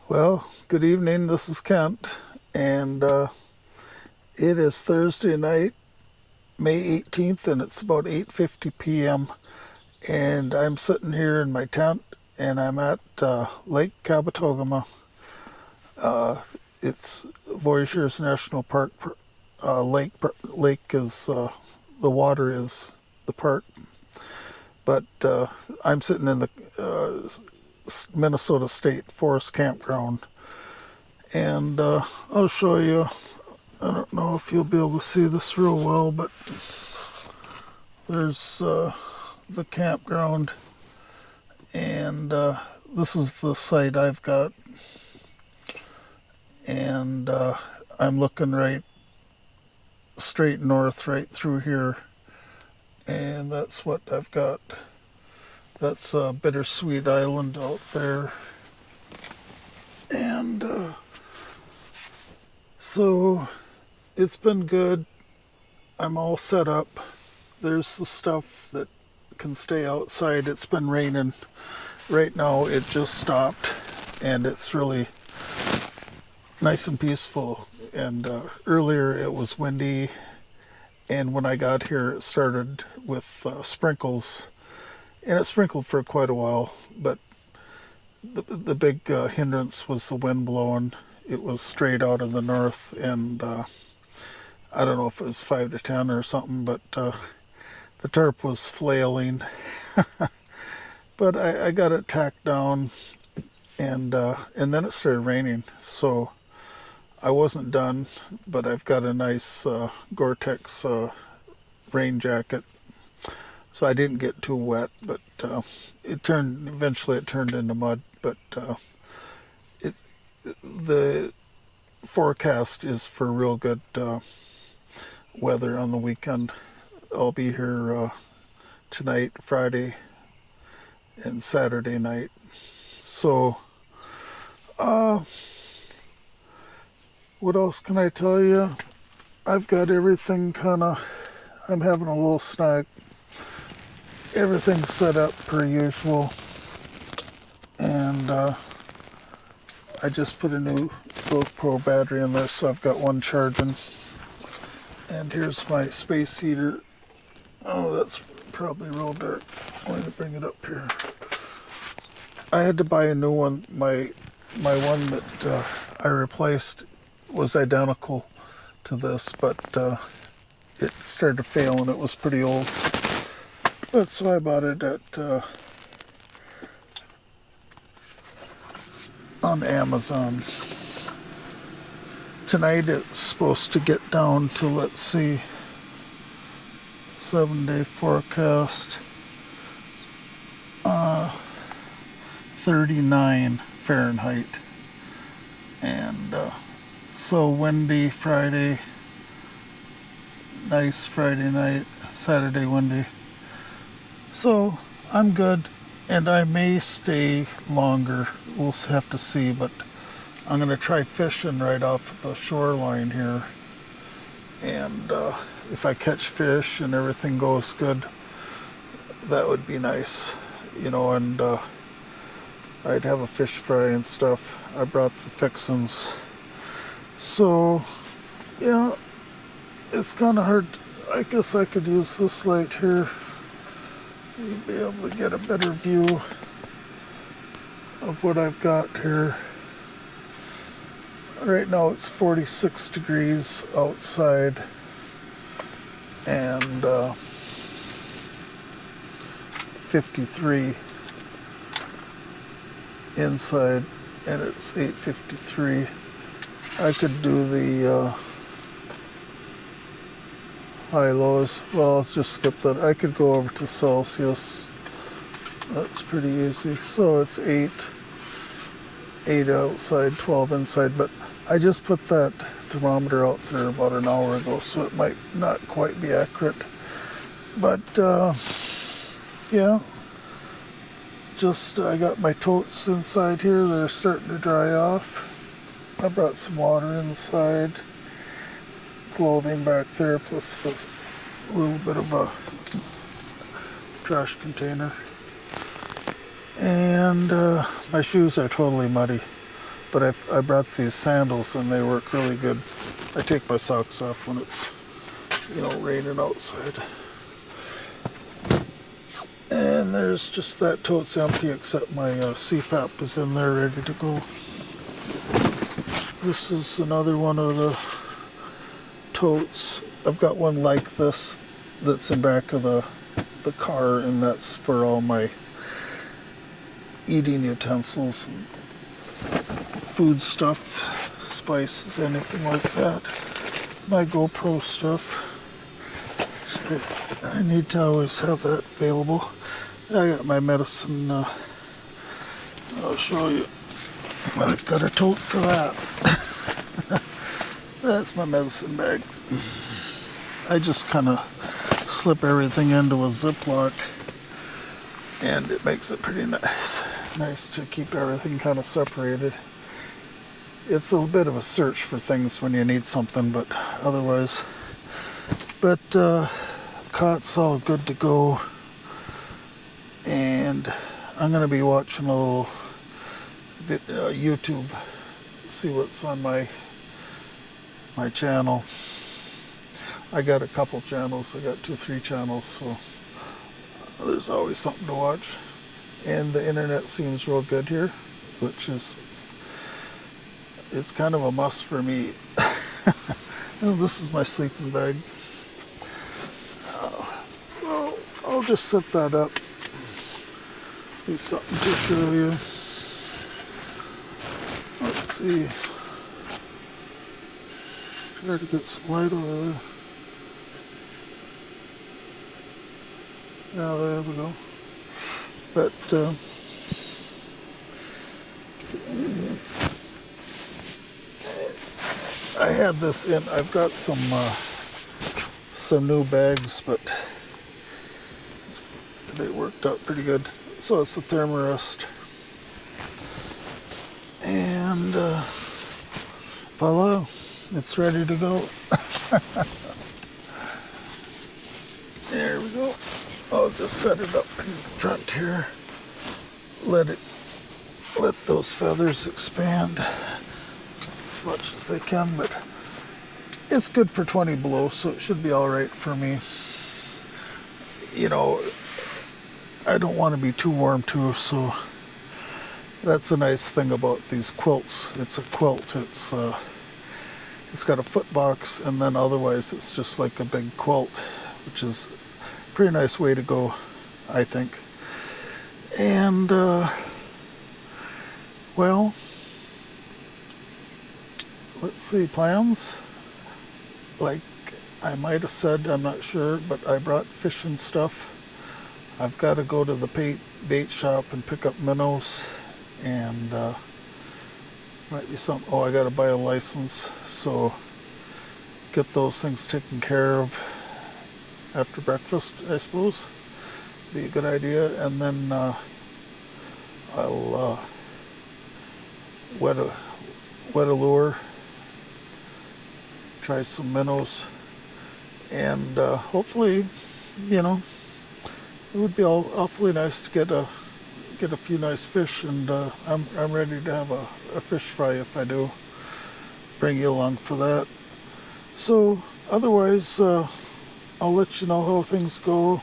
Well, good evening. This is Kent, and it is Thursday night, May 18th, and it's about 8:50 p.m. And I'm sitting here in my tent, and I'm at Lake Kabetogama. It's Voyageurs National Park. Lake is the water is the park, but I'm sitting in the Minnesota State Forest Campground, and I'll show you. I don't know if you'll be able to see this real well, but there's the campground, and this is the site I've got, and I'm looking right straight north right through here, and that's what I've got. That's Bittersweet Island out there, and so it's been good. I'm all set up. There's the stuff that can stay outside. It's been raining. Right now it just stopped, and it's really nice and peaceful. And earlier it was windy, and when I got here it started with sprinkles, and it sprinkled for quite a while, but the big hindrance was the wind blowing. It was straight out of the north, and I don't know if it was 5 to 10 or something, but the tarp was flailing. But I got it tacked down, and then it started raining. So I wasn't done, but I've got a nice Gore-Tex rain jacket, so I didn't get too wet. But eventually it turned into mud. But the forecast is for real good weather on the weekend. I'll be here tonight, Friday, and Saturday night. So, what else can I tell you? I've got everything I'm having a little snack. Everything's set up per usual. And I just put a new GoPro battery in there, so I've got one charging. And here's my space heater. Oh, that's probably real dark. I'm going to bring it up here. I had to buy a new one. My one that I replaced was identical to this, but it started to fail and it was pretty old. But so I bought it at on Amazon. Tonight it's supposed to get down to, let's see, 7-day forecast, 39 Fahrenheit, and so windy Friday, nice Friday night, Saturday windy. So I'm good, and I may stay longer. We'll have to see, but I'm going to try fishing right off the shoreline here, and if I catch fish and everything goes good, that would be nice, and I'd have a fish fry and stuff. I brought the fixins. So, yeah, it's kind of hard. I guess I could use this light here. You'll be able to get a better view of what I've got here. Right now it's 46 degrees outside, and 53 inside, and it's 8:53. I could do the high lows. Well, let's just skip that. I could go over to Celsius. That's pretty easy. So it's 8 outside, 12 inside, but I just put that thermometer out there about an hour ago, so it might not quite be accurate. But yeah, just I got my totes inside here. They're starting to dry off. I brought some water inside, clothing back there, plus this little bit of a trash container. And my shoes are totally muddy. But I brought these sandals and they work really good. I take my socks off when it's, raining outside. And there's just that tote's empty except my CPAP is in there ready to go. This is another one of the totes. I've got one like this that's in back of the car, and that's for all my eating utensils and food stuff, spices, anything like that. My GoPro stuff. I need to always have that available. I got my medicine. I'll show you. I've got a tote for that. That's my medicine bag. I just kind of slip everything into a Ziploc, and it makes it pretty nice. Nice to keep everything kind of separated. It's a bit of a search for things when you need something, but otherwise. But cot's all good to go, and I'm gonna be watching a little YouTube, see what's on my channel. I got a couple channels. I got 2-3 channels, so there's always something to watch. And the internet seems real good here, which is, it's kind of a must for me. This is my sleeping bag. Well, I'll just set that up. Do something to show you. Let's see. Try to get some light over there. Yeah, there we go. But I had this in. I've got some new bags, but they worked out pretty good. So it's the Thermarest, and voila, it's ready to go. There we go. I'll just set it up in front here. Let those feathers expand as much as they can, but it's good for 20 below, so it should be all right for me. I don't want to be too warm too, so that's the nice thing about these quilts. It's a quilt. It's got a foot box, and then otherwise it's just like a big quilt, which is a pretty nice way to go, I think. And well, let's see, plans. Like I might have said, I'm not sure, but I brought fishing stuff. I've got to go to the bait shop and pick up minnows, and might be something. Oh, I got to buy a license, so get those things taken care of after breakfast, I suppose. Be a good idea. And then I'll wet a lure, try some minnows, and hopefully, it would be awfully nice to get a few nice fish, and I'm ready to have a fish fry if I do. Bring you along for that. So otherwise, I'll let you know how things go